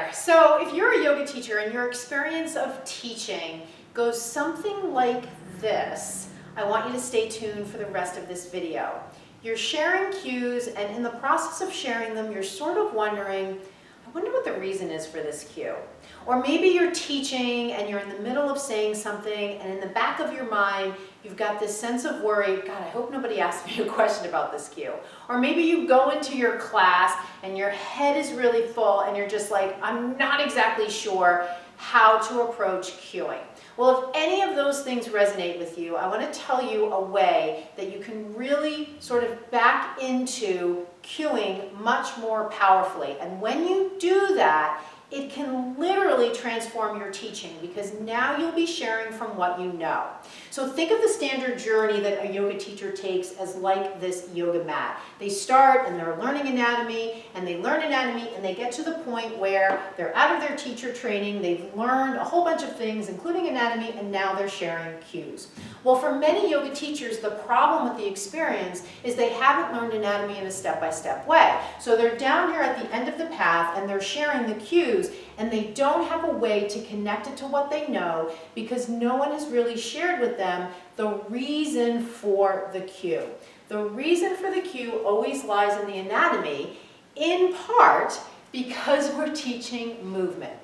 there. So if you're a yoga teacher and your experience of teaching goes something like this, I want you to stay tuned for the rest of this video. You're sharing cues, and in the process of sharing them, you're sort of wondering, I wonder what the reason is for this cue. Or maybe you're teaching and you're in the middle of saying something, and in the back of your mind, you've got this sense of worry, God, I hope nobody asks me a question about this cue. Or maybe you go into your class and your head is really full and you're just like, I'm not exactly sure how to approach cueing. Well, if any of those things resonate with you, I want to tell you a way that you can really sort of back into cueing much more powerfully. And when you do that, it can literally transform your teaching, because now you'll be sharing from what you know. So think of the standard journey that a yoga teacher takes as like this yoga mat. They start and they're learning anatomy, and they learn anatomy, and they get to the point where they're out of their teacher training, they've learned a whole bunch of things, including anatomy, and now they're sharing cues. Well, for many yoga teachers, the problem with the experience is they haven't learned anatomy in a step-by-step way. So they're down here at the end of the path and they're sharing the cues, and they don't have a way to connect it to what they know, because no one has really shared with them the reason for the cue. The reason for the cue always lies in the anatomy, in part because we're teaching movement.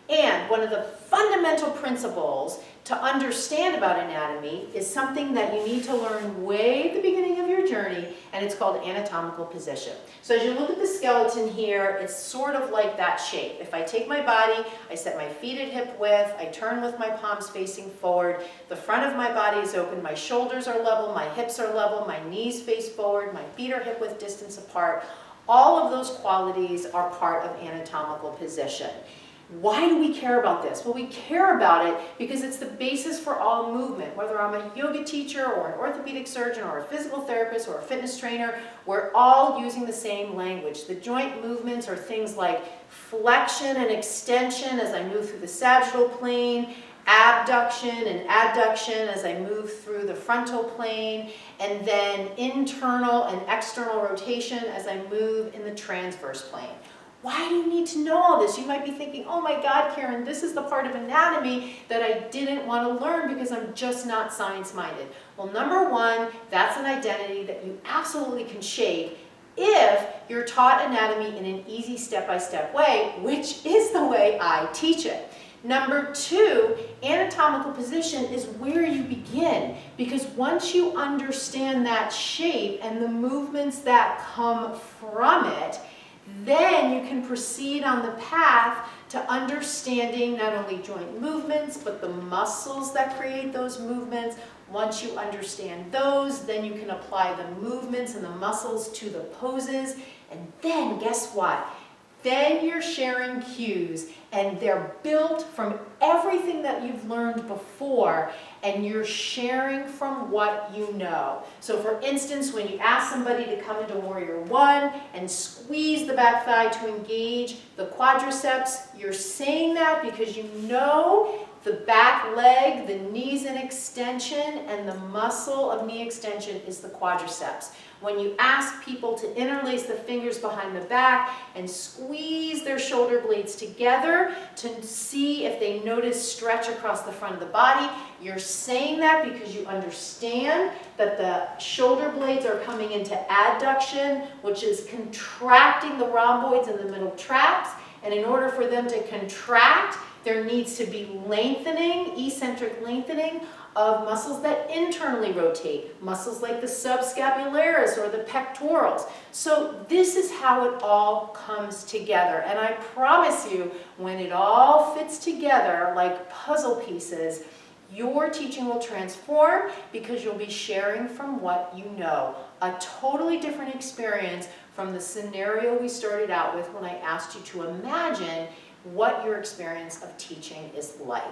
And one of the fundamental principles to understand about anatomy is something that you need to learn way at the beginning of your journey, and it's called anatomical position. So as you look at the skeleton here, it's sort of like that shape. If I take my body, I set my feet at hip width, I turn with my palms facing forward, the front of my body is open, my shoulders are level, my hips are level, my knees face forward, my feet are hip width distance apart. All of those qualities are part of anatomical position. Why do we care about this? Well, we care about it because it's the basis for all movement. Whether I'm a yoga teacher or an orthopedic surgeon or a physical therapist or a fitness trainer, we're all using the same language. The joint movements are things like flexion and extension as I move through the sagittal plane, abduction and adduction as I move through the frontal plane, and then internal and external rotation as I move in the transverse plane. Why do you need to know all this? You might be thinking, oh my God, Karen, this is the part of anatomy that I didn't want to learn because I'm just not science-minded. Well, number one, that's an identity that you absolutely can shape if you're taught anatomy in an easy step-by-step way, which is the way I teach it. Number two, anatomical position is where you begin, because once you understand that shape and the movements that come from it, then you can proceed on the path to understanding not only joint movements, but the muscles that create those movements. Once you understand those, then you can apply the movements and the muscles to the poses. And then guess what? Then you're sharing cues, and they're built from everything that you've learned before, and you're sharing from what you know. So for instance, when you ask somebody to come into Warrior One and squeeze the back thigh to engage the quadriceps, you're saying that because you know the back leg, the knees in extension, and the muscle of knee extension is the quadriceps. When you ask people to interlace the fingers behind the back and squeeze their shoulder blades together to see if they notice stretch across the front of the body, you're saying that because you understand that the shoulder blades are coming into adduction, which is contracting the rhomboids in the middle traps. And in order for them to contract, there needs to be lengthening, eccentric lengthening of muscles that internally rotate, muscles like the subscapularis or the pectorals. So this is how it all comes together. And I promise you, when it all fits together like puzzle pieces, your teaching will transform because you'll be sharing from what you know. A totally different experience from the scenario we started out with when I asked you to imagine what your experience of teaching is like.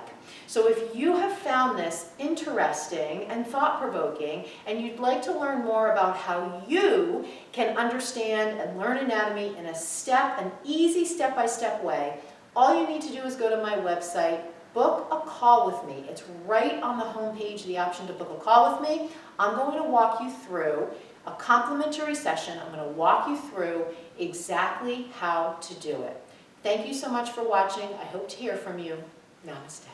So if you have found this interesting and thought-provoking, and you'd like to learn more about how you can understand and learn anatomy in an easy step-by-step way, all you need to do is go to my website, book a call with me. It's right on the homepage, the option to book a call with me. I'm going to walk you through a complimentary session. I'm going to walk you through exactly how to do it. Thank you so much for watching. I hope to hear from you. Namaste.